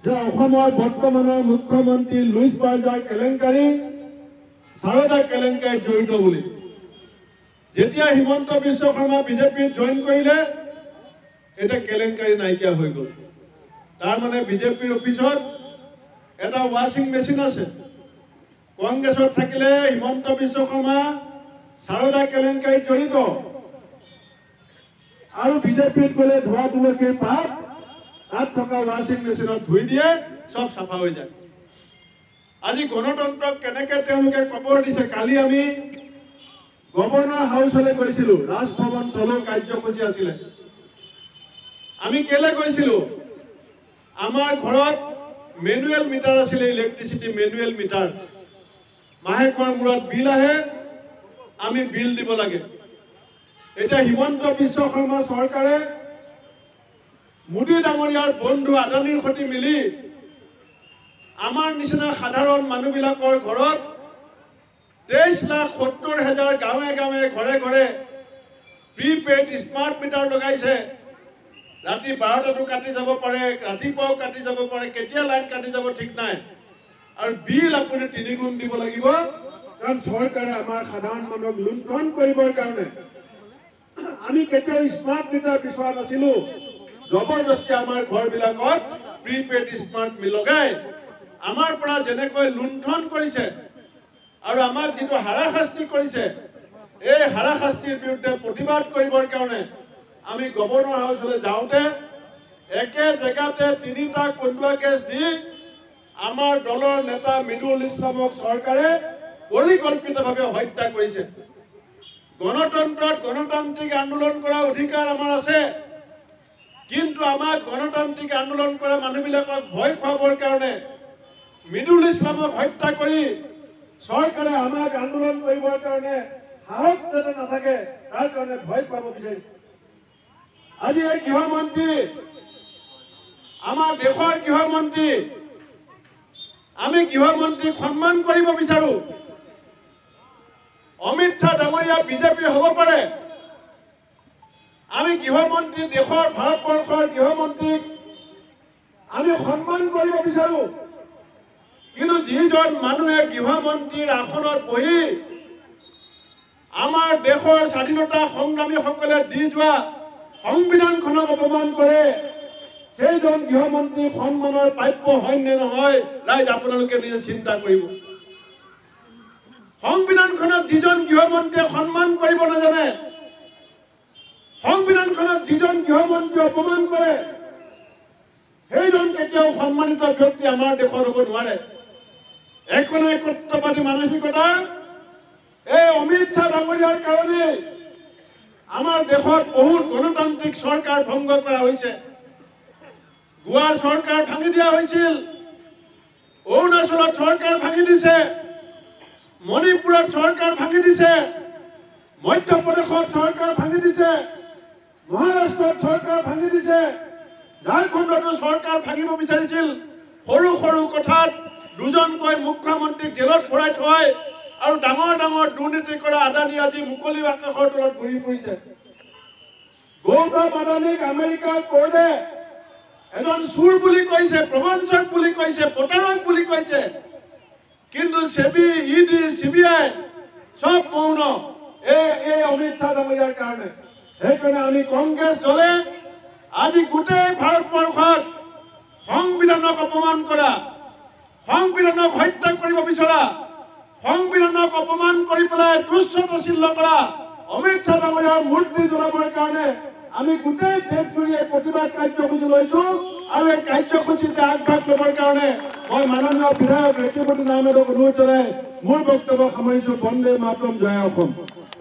যে অসমৰ বৰ্তমানৰ মুখ্যমন্ত্ৰী লুইচ পাৰ্জাৰ কেলেংকাৰী সাৰদা কেলেংকাৰীত জড়িত বুলি যেতিয়া হিমন্ত বিশ্ব শৰ্মা বিজেপিত জইন কৰিলে এটা কেলেংকাৰী নাইকিয়া হৈ গ'ল তাৰ মানে বিজেপিৰ অফিচত এটা ৱাশ্বিং মেচিন আছে কংগ্ৰেছত থাকিলে হিমন্ত বিশ্ব শৰ্মা সাৰদা কেলেংকাৰীত জড়িত আৰু বিজেপিত গ'লে ধোৱা তুলসীৰ পাত তাত থকা ৱাশ্বিং মেচিনত ধুই দিয়ে সব সাফা হৈ যায় আজি গণতন্ত্ৰক কেনেকৈ তেওঁলোকে খবৰ দিছে কালি আমি গভৰ্ণৰ হাউচলৈ গৈছিলো ৰাজভৱন চলো কাৰ্যসূচী আছিলে আমি কেলে গৈছিলো আমাৰ ঘৰত মেনুৱেল মিটাৰ আছিলে ইলেক্ট্ৰিচিটি মেনুৱেল মিটাৰ মাহেকৰ মূৰত বিল আহে আমি বিল দিব লাগে এটা হিমন্ত বিশ্ব শৰ্মা চৰকাৰে মোদী ডাঙৰীয়াৰ বন্ধু আদানীৰ সৈতে মিলি আমাৰ নিচিনা সাধাৰণ মানুহবিলাকৰ ঘৰত 23,70,000 গাঁৱে গাঁৱে ঘৰে ঘৰে প্ৰিপেইড স্মাৰ্ট মিটাৰ লগাইছে ৰাতি 12টাতো কাটি যাব পাৰে ৰাতিপুৱাও কাটি যাব পাৰে কেতিয়া লাইন কাটি যাব ঠিক নাই আৰু বিল আপুনি 3 গুণ দিব লাগিব কাৰণ চৰকাৰে আমাৰ সাধাৰণ মানুহক লুণ্ঠন কৰিবৰ কাৰণে আমি কেতিয়াও স্মাৰ্ট মিটাৰ বিচৰা নাছিলো জবৰদস্তি আমাৰ ঘৰবিলাকত প্ৰিপেইড স্মাৰ্ট লগাই আমাৰ পৰা যেনেকৈ লুণ্ঠন কৰিছে আৰু আমাক যেটো হাৰাশাস্তি কৰিছে এই হাৰাশাস্তিৰ বিৰুদ্ধে প্ৰতিবাদ কৰিবৰ কাৰণে আমি গভৰ্ণৰ হাউচলৈ যাওঁতে একে জেগাতে 3টা কন্দুৱা কেছ দি আমাৰ দলৰ নেতা মিদুল ইছলামক চৰকাৰে পৰিকল্পিতভাৱে হত্যা কৰিছে গণতন্ত্ৰত গণতান্ত্ৰিক আন্দোলন কৰাৰ অধিকাৰ আমাৰ আছে কিন্তু আমাক গণতান্ত্ৰিক আন্দোলন কৰা মানুহবিলাকক ভয় খুৱাবৰ কাৰণে মিদুল ইছলামক হত্যা কৰি চৰকাৰে আমাক আন্দোলন কৰিবৰ কাৰণে সাহস যাতে নাথাকে তাৰ কাৰণে ভয় খুৱাব বিচাৰিছে আজি এই গৃহমন্ত্ৰী আমাৰ দেশৰ গৃহমন্ত্ৰী আমি গৃহমন্ত্ৰীক সন্মান কৰিব বিচাৰো অমিত শাহ ডাঙৰীয়া বিজেপি হ'ব পাৰে আমি গৃহমন্ত্ৰী দেশৰ ভাৰতবৰ্ষৰ গৃহমন্ত্ৰীক আমি সন্মান কৰিব বিচাৰো কিন্তু যিজন মানুহে গৃহমন্ত্ৰীৰ আসনত বহি আমাৰ দেশৰ স্বাধীনতা সংগ্ৰামীসকলে দি যোৱা সংবিধানখনক অপমান কৰে সেইজন গৃহমন্ত্ৰী সন্মানৰ প্ৰাপ্য হয় নে নহয় ৰাইজ আপোনালোকে নিজে চিন্তা কৰিব সংবিধানখনক যিজন গৃহমন্ত্ৰীয়ে সন্মান কৰিব নাজানে সংবিধানখনক যিজন গৃহমন্ত্ৰী অপমান কৰে সেইজন কেতিয়াও সন্মানিত ব্যক্তি আমাৰ দেশৰ হ'ব নোৱাৰে একতাবাদী মানসিকতা এই অমিত শাহ ডাঙৰীয়াৰ কাৰণে আমাৰ দেশত বহুত গণতান্ত্ৰিক চৰকাৰ ভংগ কৰা হৈছে গোৱাৰ চৰকাৰ ভাঙি দিয়া হৈছিল অৰুণাচলত চৰকাৰ ভাঙি দিছে মণিপুৰত চৰকাৰ ভাঙি দিছে মধ্যপ্ৰদেশত চৰকাৰ ভাঙি দিছে মহাৰাষ্ট্ৰত চৰকাৰ ভাঙি দিছে ঝাৰখণ্ডতো চৰকাৰ ভাঙিব বিচাৰিছিল সৰু সৰু কথাত দুজনকৈ মুখ্যমন্ত্ৰীক জেলত ভৰাই থয় আৰু ডাঙৰ ডাঙৰ দুৰ্নীতি কৰা আদানী আজি মুকলি আকাশৰ তলত ঘূৰি ফুৰিছে গৌতম আদানীক আমেৰিকাৰ কোৰ্টে এজন চুৰ বুলি কৈছে প্ৰবঞ্চক বুলি কৈছে প্ৰতাৰক বুলি কৈছে কিন্তু সেবি ইডি সিবিআই সব মৌন এই অমিত শাহ ডাঙৰীয়াৰ কাৰণে সেইকাৰণে আমি কংগ্ৰেছ দলে আজি গোটেই ভাৰতবৰ্ষত সংবিধানক অপমান কৰা সংবিধানক হত্যা কৰিব বিচৰা সংবিধানক অপমান কৰি পেলাই তুচ্ছতাচ্ছিল্য কৰা অমিত শাহ ডাঙৰীয়াৰ মূৰ্তি জ্বলাবৰ কাৰণে আমি গোটেই দেশজুৰি প্ৰতিবাদ কাৰ্যসূচী লৈছো আৰু এই কাৰ্যসূচীতে আগভাগ ল'বৰ কাৰণে মই মাননীয় বিধায়ক ৰেতিপতি নামেদক অনুৰোধ জনাই মোৰ বক্তব্য সামৰিছো বন্দে মাতৰম জয় অসম।